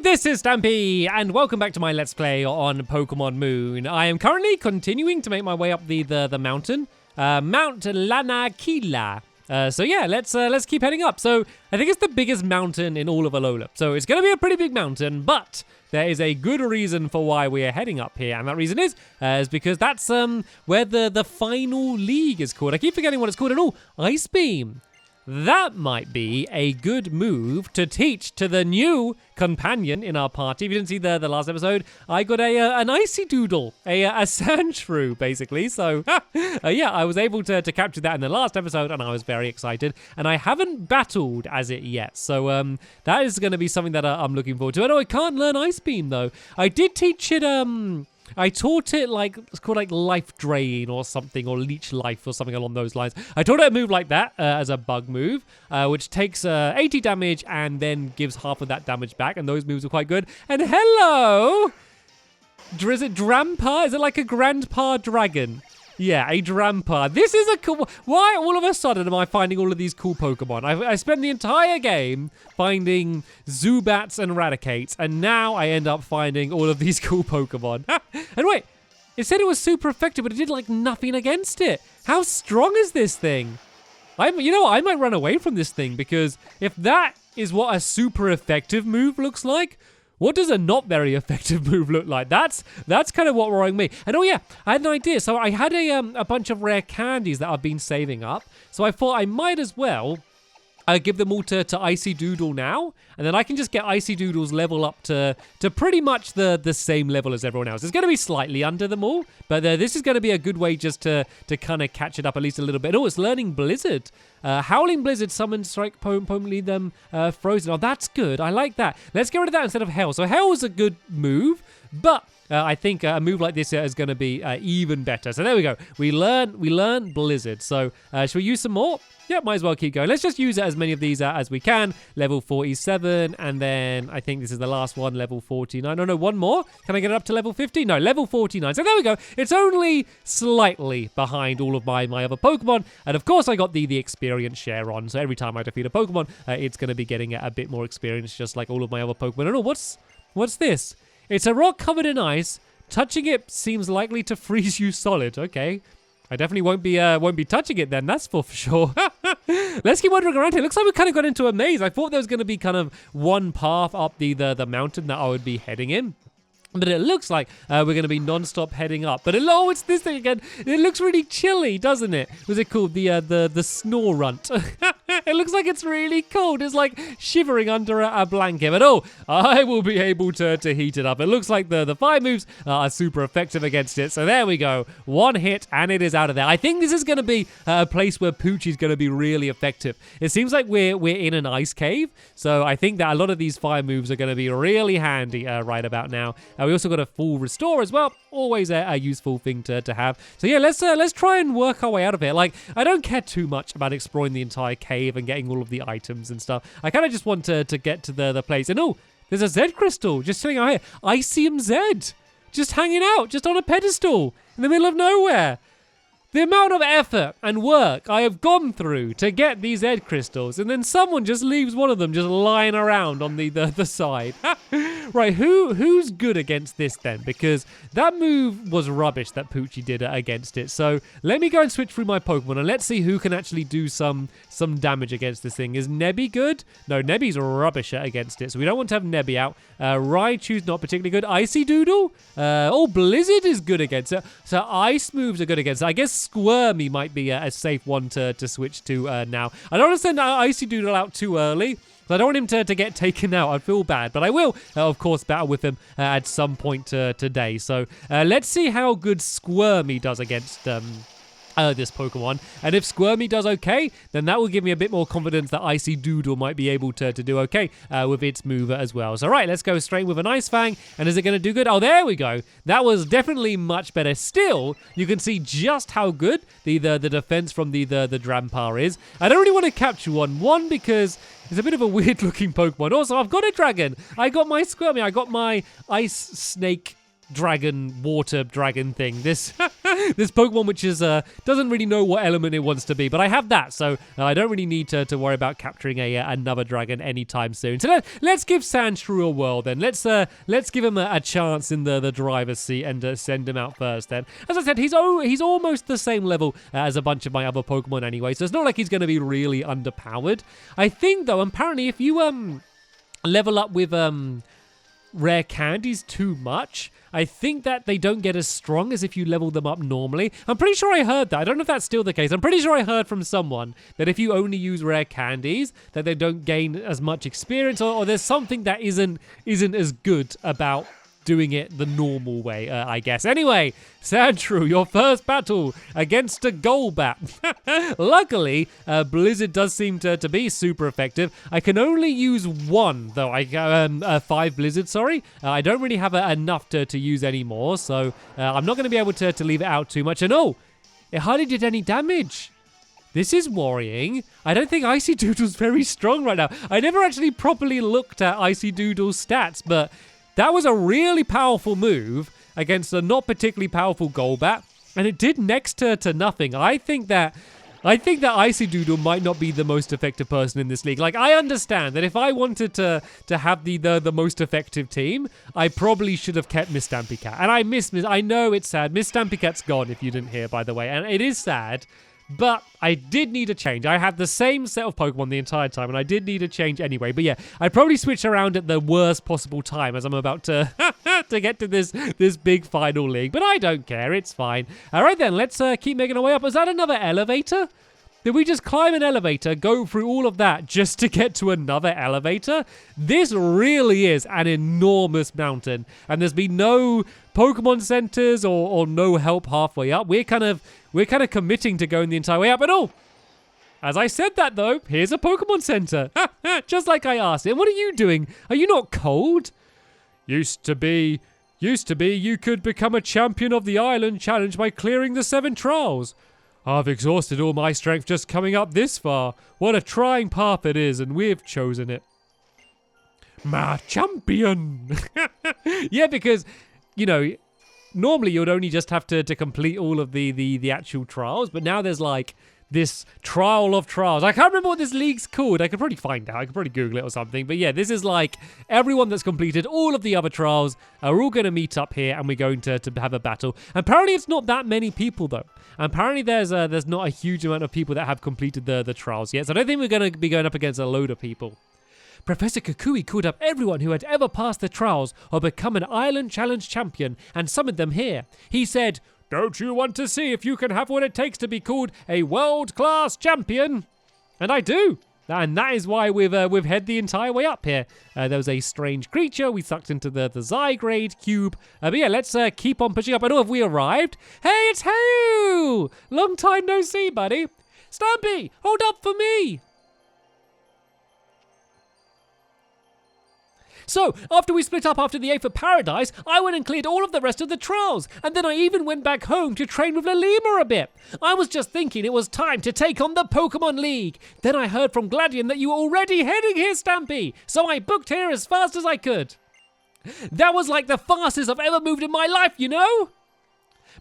this is Stampy, and welcome back to my Let's Play on Pokemon Moon. I am currently continuing to make my way up the mountain, Mount Lanakila. So yeah, let's keep heading up. So I think it's the biggest mountain in all of Alola. So it's going to be a pretty big mountain, but there is a good reason for why we are heading up here, and that reason is because that's where the final league is called. I keep forgetting what it's called. And oh, Ice Beam. That might be a good move to teach to the new companion in our party. If you didn't see the last episode, I got an Icy Doodle, a Sandshrew, basically. So, yeah, I was able to capture that in the last episode, and I was very excited. And I haven't battled as it yet. So, that is going to be something that I'm looking forward to. I know I can't learn Ice Beam, though. I did teach it, I taught it it's called like Life Drain or something, or Leech Life or something along those lines. I taught it a move like that as a bug move, which takes 80 damage and then gives half of that damage back, and those moves are quite good. And hello! Is it Drampa? Is it like a Grandpa Dragon? Yeah, a Drampa. This is a cool... Why all of a sudden am I finding all of these cool Pokemon? I spent the entire game finding Zubats and Raticates, and now I end up finding all of these cool Pokemon. And wait, it said it was super effective, but it did like nothing against it. How strong is this thing? You know what? I might run away from this thing, because if that is what a super effective move looks like, what does a not very effective move look like? That's kind of what worrying me. And oh yeah, I had an idea. So I had a bunch of rare candies that I've been saving up. So I thought I might as well give them all to Icy Doodle now, and then I can just get Icy Doodle's level up to pretty much the same level as everyone else. It's going to be slightly under them all, but this is going to be a good way just to kind of catch it up at least a little bit. Oh, it's learning Blizzard. Howling Blizzard, Summon, Strike, Poem, lead them Frozen. Oh, that's good. I like that. Let's get rid of that instead of Hell. So Hell is a good move, but I think a move like this is going to be even better. So there we go. We learn Blizzard. So should we use some more? Yeah, might as well keep going. Let's just use as many of these as we can. Level 47, and then I think this is the last one, level 49. No, one more. Can I get it up to level 50? No, level 49. So there we go. It's only slightly behind all of my other Pokemon. And of course, I got the experience share on. So every time I defeat a Pokemon, it's going to be getting a bit more experience, just like all of my other Pokemon. And oh, what's this? It's a rock covered in ice. Touching it seems likely to freeze you solid. Okay. I definitely won't be touching it then, that's for sure. Let's keep wandering around here. Looks like we kind of got into a maze. I thought there was going to be kind of one path up the mountain that I would be heading in. But it looks like we're going to be non-stop heading up. But it's this thing again. It looks really chilly, doesn't it? Was it called the snore runt? It looks like it's really cold. It's like shivering under a blanket. But oh, I will be able to heat it up. It looks like the fire moves are super effective against it. So there we go. One hit and it is out of there. I think this is going to be a place where Poochie's going to be really effective. It seems like we're in an ice cave. So I think that a lot of these fire moves are going to be really handy right about now. We also got a full restore as well. Always a useful thing to have. So yeah, let's try and work our way out of here. Like, I don't care too much about exploring the entire cave and getting all of the items and stuff. I kind of just want to get to the place. And oh, there's a Z crystal just sitting out here. Icium Z. Just hanging out, just on a pedestal in the middle of nowhere. The amount of effort and work I have gone through to get these egg crystals, and then someone just leaves one of them just lying around on the side. Right, who's good against this then? Because that move was rubbish that Poochie did against it. So let me go and switch through my Pokemon, and let's see who can actually do some damage against this thing. Is Nebby good? No, Nebby's rubbish against it, so we don't want to have Nebby out. Raichu's not particularly good. Icy Doodle? Oh, Blizzard is good against it. So ice moves are good against it. I guess Squirmy might be a safe one to switch to now. I don't want to send Icy Doodle out too early. I don't want him to get taken out. I'd feel bad. But I will, of course, battle with him at some point today. So let's see how good Squirmy does against this Pokemon. And if Squirmy does okay, then that will give me a bit more confidence that Icy Doodle might be able to do okay with its mover as well. So right, let's go straight with an Ice Fang. And is it going to do good? Oh, there we go. That was definitely much better. Still, you can see just how good the defense from the Drampa is. I don't really want to capture one because it's a bit of a weird looking Pokemon. Also, I've got a dragon. I got my Squirmy. I got my Ice Snake dragon, water dragon thing. This this Pokemon which is doesn't really know what element it wants to be, but I have that, so I don't really need to worry about capturing another dragon anytime soon. So let's give Sandshrew a whirl then. Let's give him a chance in the driver's seat and send him out first then. As I said, he's almost the same level as a bunch of my other Pokemon anyway, so it's not like he's going to be really underpowered. I think though, apparently if you level up with rare candies too much, I think that they don't get as strong as if you level them up normally. I'm pretty sure I heard that. I don't know if that's still the case. I'm pretty sure I heard from someone that if you only use rare candies, that they don't gain as much experience, or there's something that isn't as good about doing it the normal way, I guess. Anyway, Sandshrew, your first battle against a Golbat. Luckily, Blizzard does seem to be super effective. I can only use one, though. 5 Blizzard, sorry. I don't really have enough to use anymore, so I'm not going to be able to leave it out too much. And oh, it hardly did any damage. This is worrying. I don't think Icy Doodle's very strong right now. I never actually properly looked at Icy Doodle's stats, but that was a really powerful move against a not particularly powerful Golbat, and it did next to nothing. I think that Icy Doodle might not be the most effective person in this league. Like, I understand that if I wanted to have the most effective team, I probably should have kept Miss Stampycat. And I know it's sad. Miss Stampycat's gone, if you didn't hear, by the way, and it is sad. But I did need a change. I had the same set of Pokemon the entire time, and I did need a change anyway. But yeah, I'd probably switch around at the worst possible time as I'm about to to get to this big final league. But I don't care. It's fine. All right, then. Let's keep making our way up. Is that another elevator? Did we just climb an elevator, go through all of that just to get to another elevator? This really is an enormous mountain, and there's been no Pokemon centers or no help halfway up. We're kind of committing to going the entire way up. And oh, as I said that though, here's a Pokemon center, just like I asked. And what are you doing? Are you not cold? Used to be you could become a champion of the island challenge by clearing the 7 trials. I've exhausted all my strength just coming up this far. What a trying path it is, and we've chosen it. My champion! Yeah, because, you know, normally you'd only just have to complete all of the actual trials, but now there's like this trial of trials. I can't remember what this league's called. I could probably find out. I could probably Google it or something. But yeah, this is like everyone that's completed all of the other trials are all going to meet up here, and we're going to have a battle. Apparently, it's not that many people though. Apparently, there's not a huge amount of people that have completed the trials yet. So I don't think we're going to be going up against a load of people. Professor Kukui called up everyone who had ever passed the trials or become an Island Challenge champion and summoned them here. He said, "Don't you want to see if you can have what it takes to be called a world-class champion?" And I do. And that is why we've head the entire way up here. There was a strange creature. We sucked into the Zygrade cube. But yeah, let's keep on pushing up. I know, have we arrived? Hey, it's Hugh! Long time no see, buddy. Stampy, hold up for me. So, after we split up after the Ape of Paradise, I went and cleared all of the rest of the trials, and then I even went back home to train with Lalima a bit. I was just thinking it was time to take on the Pokemon League. Then I heard from Gladion that you were already heading here, Stampy, so I booked here as fast as I could. That was like the fastest I've ever moved in my life, you know?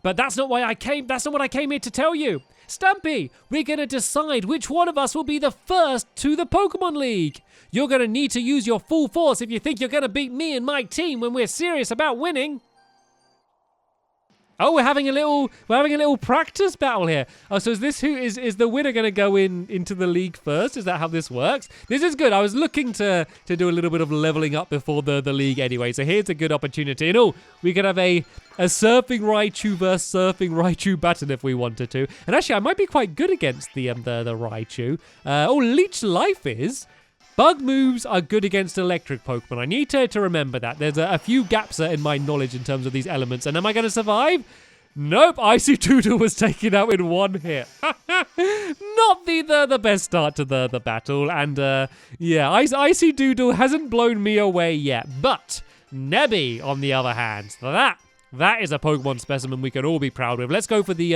But that's not what I came here to tell you. Stampy, we're going to decide which one of us will be the first to the Pokemon League. You're going to need to use your full force if you think you're going to beat me and my team when we're serious about winning. Oh, we're having a little practice battle here. Oh, so is the winner going to go into the league first? Is that how this works? This is good. I was looking to do a little bit of leveling up before the league anyway. So here's a good opportunity. And oh, we could have a Surfing Raichu versus Surfing Raichu battle if we wanted to. And actually, I might be quite good against the Raichu. Leech Life is. Bug moves are good against electric Pokemon. I need to remember that. There's a few gaps in my knowledge in terms of these elements. And am I going to survive? Nope. Icy Doodle was taken out in one hit. Not the best start to the battle. And yeah, Icy Doodle hasn't blown me away yet. But Nebby, on the other hand, that That is a Pokemon specimen we can all be proud of. Let's go for the,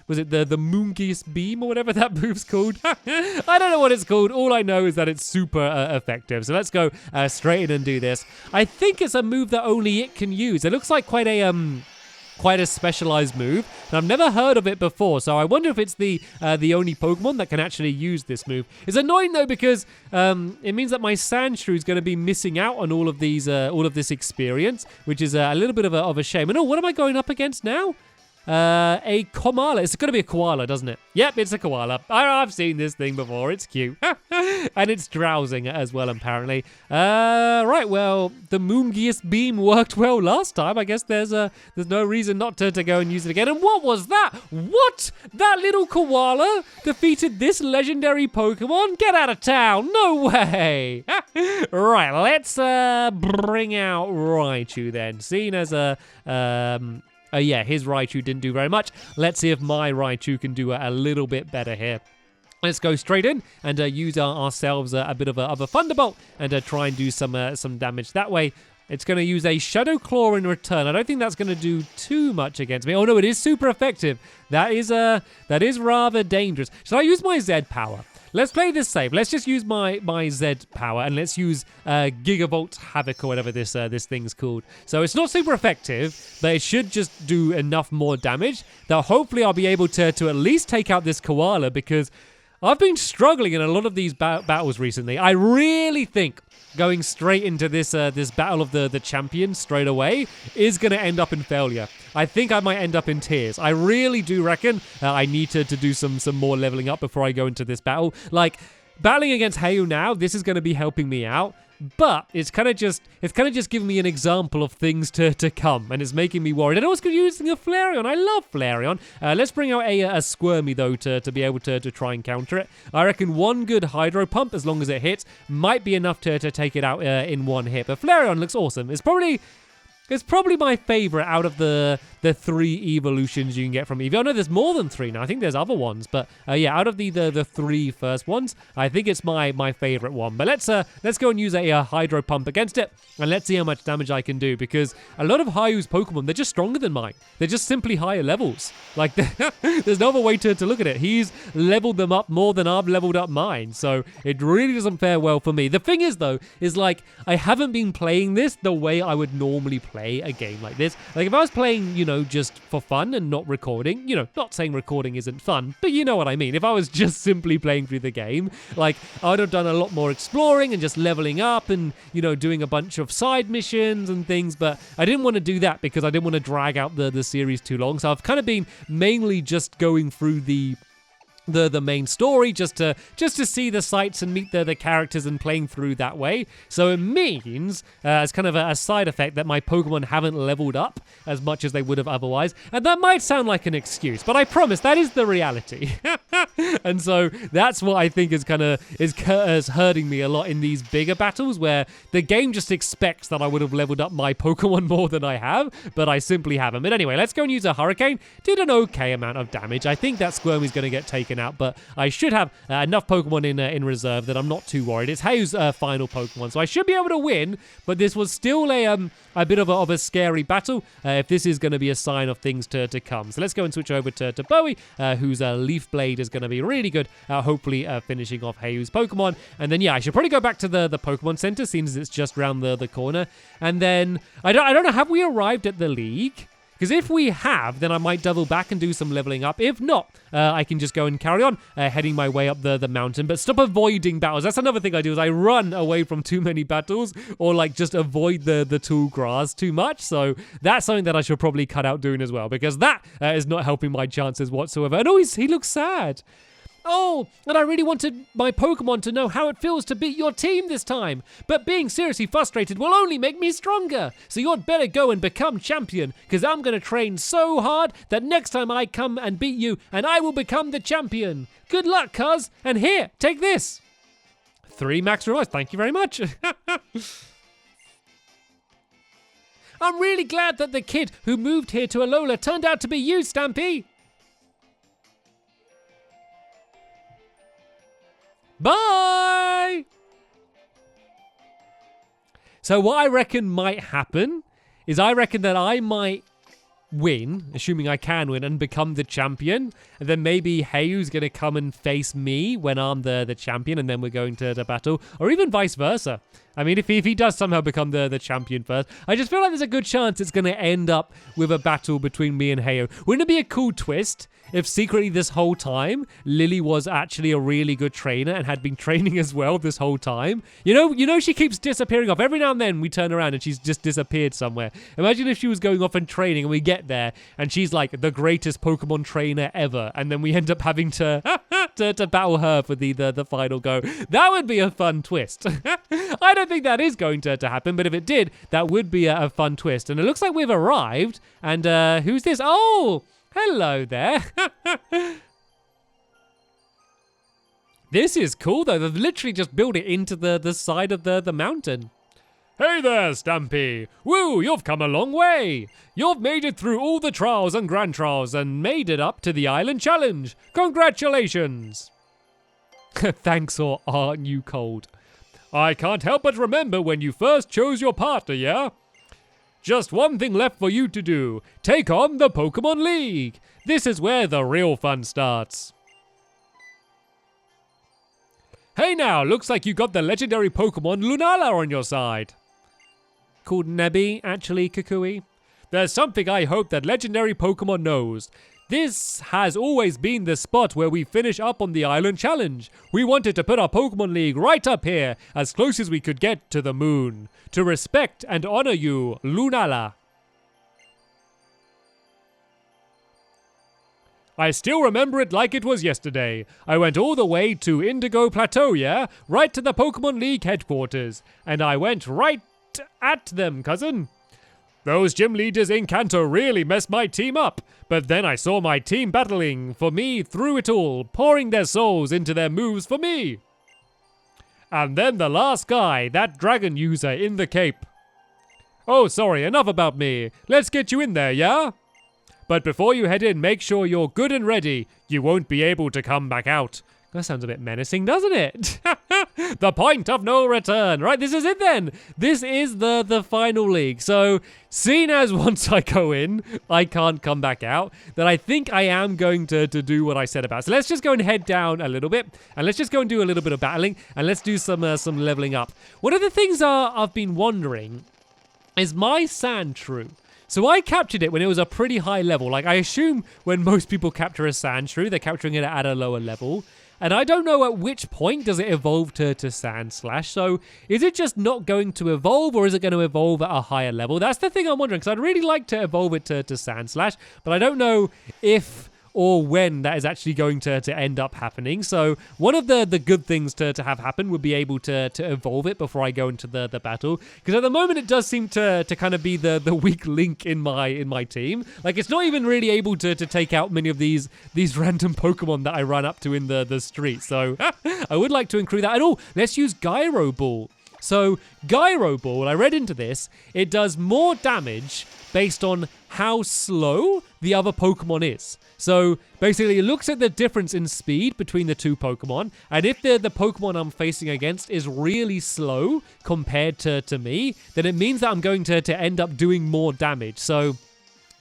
was it the Moongeese Beam or whatever that move's called? I don't know what it's called. All I know is that it's super effective. So let's go straight in and do this. I think it's a move that only it can use. It looks like quite a specialized move, and I've never heard of it before, so I wonder if it's the only Pokemon that can actually use this move. It's annoying though because it means that my Sandshrew is going to be missing out on all of this experience, which is a little bit of a shame. And what am I going up against now? A koala. It's going to be a koala, doesn't it? Yep, it's a koala. I've seen this thing before. It's cute. And it's drowsing as well, apparently. Right, well, the Moongeese Beam worked well last time. I guess there's no reason not to go and use it again. And what was that? What? That little koala defeated this legendary Pokemon? Get out of town. No way. Right, let's bring out Raichu then. Seen as yeah, his Raichu didn't do very much. Let's see if my Raichu can do a little bit better here. Let's go straight in and use ourselves a bit of a Thunderbolt and try and do some damage that way. It's going to use a Shadow Claw in return. I don't think that's going to do too much against me. Oh no, it is super effective. That is rather dangerous. Should I use my Z power? Let's play this safe. Let's just use my Z power and let's use Gigavolt Havoc or whatever this thing's called. So it's not super effective, but it should just do enough more damage that hopefully I'll be able to at least take out this koala, because I've been struggling in a lot of these battles recently. I really think going straight into this battle of the champions straight away is going to end up in failure. I think I might end up in tears. I really do reckon I need to do some more leveling up before I go into this battle. Like, battling against Hayu now, this is going to be helping me out. But it's kind of just giving me an example of things to come, and it's making me worried. And I was using a Flareon. I love Flareon. Let's bring out a Squirmy though to be able to try and counter it. I reckon one good Hydro Pump, as long as it hits, might be enough to take it out in one hit. But Flareon looks awesome. It's probably my favorite out of the 3 evolutions you can get from Eevee. I know there's more than 3 now. I think there's other ones, but yeah, out of the 3 first ones, I think it's my favorite one. But let's go and use a Hydro Pump against it, and let's see how much damage I can do, because a lot of Hayu's Pokemon, they're just stronger than mine. They're just simply higher levels. Like, there's no other way to look at it. He's leveled them up more than I've leveled up mine, so it really doesn't fare well for me. The thing is, though, is like, I haven't been playing this the way I would normally play a game like this. Like, if I was playing, just for fun and not recording, not saying recording isn't fun, but you know what I mean. If I was just simply playing through the game, like, I would have done a lot more exploring and just leveling up and, doing a bunch of side missions and things, but I didn't want to do that because I didn't want to drag out the series too long. So I've kind of been mainly just going through the main story just to see the sights and meet the characters and playing through that way. So it means as kind of a side effect that my Pokemon haven't leveled up as much as they would have otherwise, and that might sound like an excuse, but I promise that is the reality. And so that's what I think is is hurting me a lot in these bigger battles, where the game just expects that I would have leveled up my Pokemon more than I have, but I simply haven't. But anyway, let's go and use a Hurricane. Did an okay amount of damage. I think that Squirmy's going to get taken out, but I should have enough Pokemon in reserve that I'm not too worried. It's Hayu's final Pokemon, so I should be able to win, but this was still a bit of a scary battle if this is going to be a sign of things to come. So let's go and switch over to Bowie, whose Leaf Blade is going to be really good at hopefully finishing off Hayu's Pokemon. And then, yeah, I should probably go back to the Pokemon Center, since it's just around the corner. And then, I don't know, have we arrived at the League? Because if we have, then I might double back and do some leveling up. If not, I can just go and carry on heading my way up the mountain. But stop avoiding battles. That's another thing I do, is I run away from too many battles, or like just avoid the tall grass too much. So that's something that I should probably cut out doing as well, because that is not helping my chances whatsoever. And he looks sad. Oh, and I really wanted my Pokemon to know how it feels to beat your team this time. But being seriously frustrated will only make me stronger. So you'd better go and become champion, because I'm going to train so hard that next time I come and beat you, and I will become the champion. Good luck, cuz. And here, take this. 3 max rewards. Thank you very much. I'm really glad that the kid who moved here to Alola turned out to be you, Stampy. Bye! So what I reckon might happen is I reckon that I might win, assuming I can win, and become the champion, and then maybe Heiyu's going to come and face me when I'm the champion, and then we're going to battle, or even vice versa. I mean, if he does somehow become the champion first, I just feel like there's a good chance it's going to end up with a battle between me and Heiyu. Wouldn't it be a cool twist if secretly this whole time Lily was actually a really good trainer and had been training as well this whole time? You know she keeps disappearing off. Every now and then we turn around and she's just disappeared somewhere. Imagine if she was going off and training and we get there and she's like the greatest Pokemon trainer ever, and then we end up having to to battle her for the final go. That would be a fun twist. I don't think that is going to happen, but if it did, that would be a fun twist. And it looks like we've arrived. And who's this? Oh, hello there. This is cool, though. They've literally just built it into the side of the mountain. Hey there, Stampy. Woo, you've come a long way. You've made it through all the trials and grand trials and made it up to the island challenge. Congratulations. Thanks, or aren't you cold? I can't help but remember when you first chose your partner, yeah? Just one thing left for you to do. Take on the Pokemon League. This is where the real fun starts. Hey now, looks like you got the legendary Pokemon Lunala on your side. Called Nebby, actually, Kukui. There's something I hope that legendary Pokemon knows. This has always been the spot where we finish up on the Island Challenge. We wanted to put our Pokemon League right up here, as close as we could get to the moon. To respect and honor you, Lunala. I still remember it like it was yesterday. I went all the way to Indigo Plateau, yeah? Right to the Pokemon League headquarters. And I went right at them, cousin. Those gym leaders in Kanto really messed my team up. But then I saw my team battling for me through it all, pouring their souls into their moves for me. And then the last guy, that dragon user in the cape. Oh, sorry, enough about me. Let's get you in there, yeah? But before you head in, make sure you're good and ready. You won't be able to come back out. That sounds a bit menacing, doesn't it? The point of no return. Right, this is it then. This is the final league. So, seeing as once I go in, I can't come back out, then I think I am going to do what I said about. So let's just go and head down a little bit, and let's just go and do a little bit of battling, and let's do some leveling up. One of the things I've been wondering is my Sandshrew. So I captured it when it was a pretty high level. Like, I assume when most people capture a Sandshrew, they're capturing it at a lower level. And I don't know at which point does it evolve to Sandslash. So is it just not going to evolve, or is it going to evolve at a higher level? That's the thing I'm wondering, because I'd really like to evolve it to Sandslash, but I don't know if or when that is actually going to end up happening. So one of the good things to have happen would be able to evolve it before I go into the battle. Because at the moment it does seem to kind of be the weak link in my team. Like, it's not even really able to take out many of these random Pokemon that I run up to in the street. So I would like to include that. And let's use Gyro Ball. So Gyro Ball, I read into this, it does more damage based on how slow the other Pokemon is. So basically it looks at the difference in speed between the two Pokemon, and if the Pokemon I'm facing against is really slow compared to me, then it means that I'm going to end up doing more damage. So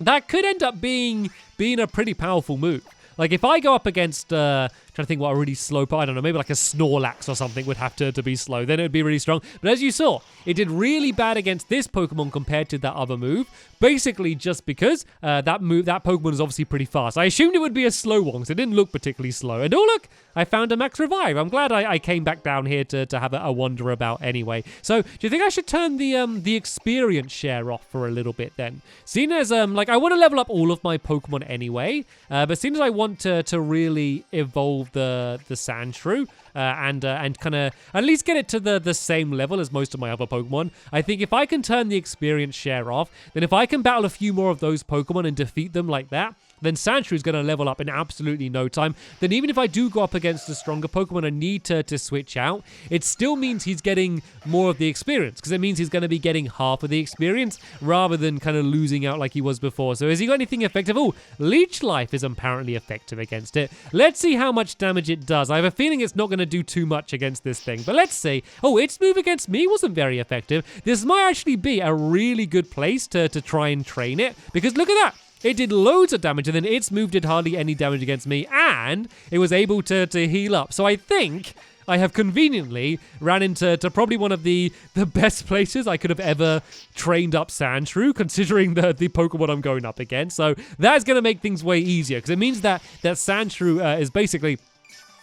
that could end up being a pretty powerful move. Like, if I go up against, trying to think what a really slow, I don't know, maybe like a Snorlax or something would have to be slow, then it would be really strong. But as you saw, it did really bad against this Pokemon compared to that other move, basically just because that Pokemon is obviously pretty fast. I assumed it would be a slow one, because it didn't look particularly slow. And oh look, I found a Max Revive. I'm glad I came back down here to have a wander about anyway. So, do you think I should turn the experience share off for a little bit then? Seeing as, like, I want to level up all of my Pokemon anyway, but seeing as I want to really evolve the Sandshrew and kind of at least get it to the same level as most of my other Pokemon, I think if I can turn the experience share off, then if I can battle a few more of those Pokemon and defeat them like that, then Sandshrew is going to level up in absolutely no time. Then even if I do go up against a stronger Pokemon and need to switch out, it still means he's getting more of the experience, because it means he's going to be getting half of the experience rather than kind of losing out like he was before. So has he got anything effective? Oh, Leech Life is apparently effective against it. Let's see how much damage it does. I have a feeling it's not going to do too much against this thing, but let's see. Oh, its move against me wasn't very effective. This might actually be a really good place to try and train it, because look at that. it did loads of damage, and then its move did hardly any damage against me, and it was able to heal up. So I think I have conveniently ran into probably one of the best places I could have ever trained up Sandshrew, considering the Pokemon I'm going up against. So that's going to make things way easier, because it means that Sandshrew is basically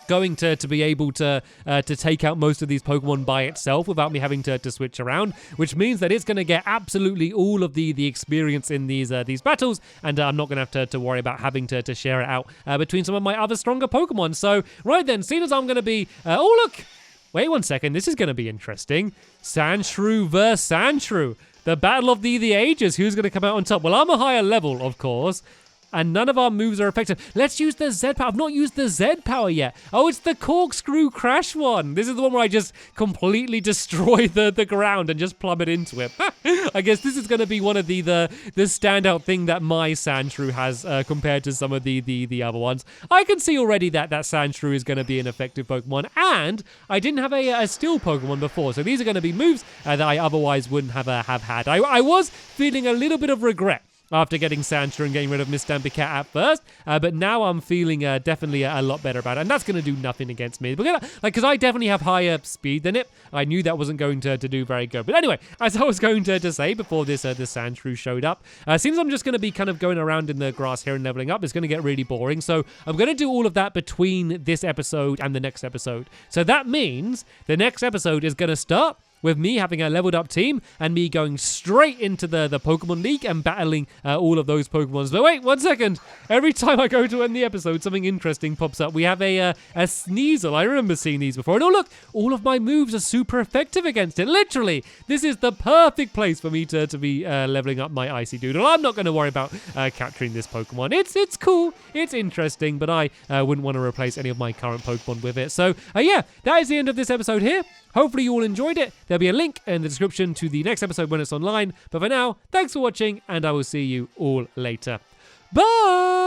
going to be able to take out most of these Pokemon by itself without me having to switch around, which means that it's going to get absolutely all of the experience in these battles, and I'm not going to have to worry about having to share it out between some of my other stronger Pokemon. So right then, seeing as I'm going to be oh look, wait one second, this is going to be interesting. Sandshrew versus Sandshrew, the battle of the ages. Who's going to come out on top? Well, I'm a higher level, of course, and none of our moves are effective. Let's use the Z power. I've not used the Z power yet. Oh, it's the corkscrew crash one. This is the one where I just completely destroy the ground and just plummet into it. I guess this is going to be one of the standout thing that my Sandshrew has compared to some of the other ones. I can see already that Sandshrew is going to be an effective Pokemon, and I didn't have a Steel Pokemon before, so these are going to be moves that I otherwise wouldn't have had. I was feeling a little bit of regret after getting Sandshrew and getting rid of Miss Stampy Cat at first, but now I'm feeling definitely a lot better about it, and that's going to do nothing against me. Because I definitely have higher speed than it, I knew that wasn't going to do very good. But anyway, as I was going to say before this Sandshrew showed up, seems I'm just going to be kind of going around in the grass here and leveling up. It's going to get really boring, so I'm going to do all of that between this episode and the next episode. So that means the next episode is going to start with me having a leveled up team and me going straight into the Pokemon League and battling all of those Pokemons. But wait, 1 second. Every time I go to end the episode, something interesting pops up. We have a Sneasel. I remember seeing these before. And oh, look, all of my moves are super effective against it. Literally, this is the perfect place for me to be leveling up my Icy Doodle. I'm not going to worry about capturing this Pokemon. It's cool. It's interesting, but I wouldn't want to replace any of my current Pokemon with it. So, yeah, that is the end of this episode here. Hopefully you all enjoyed it. There'll be a link in the description to the next episode when it's online. But for now, thanks for watching, and I will see you all later. Bye!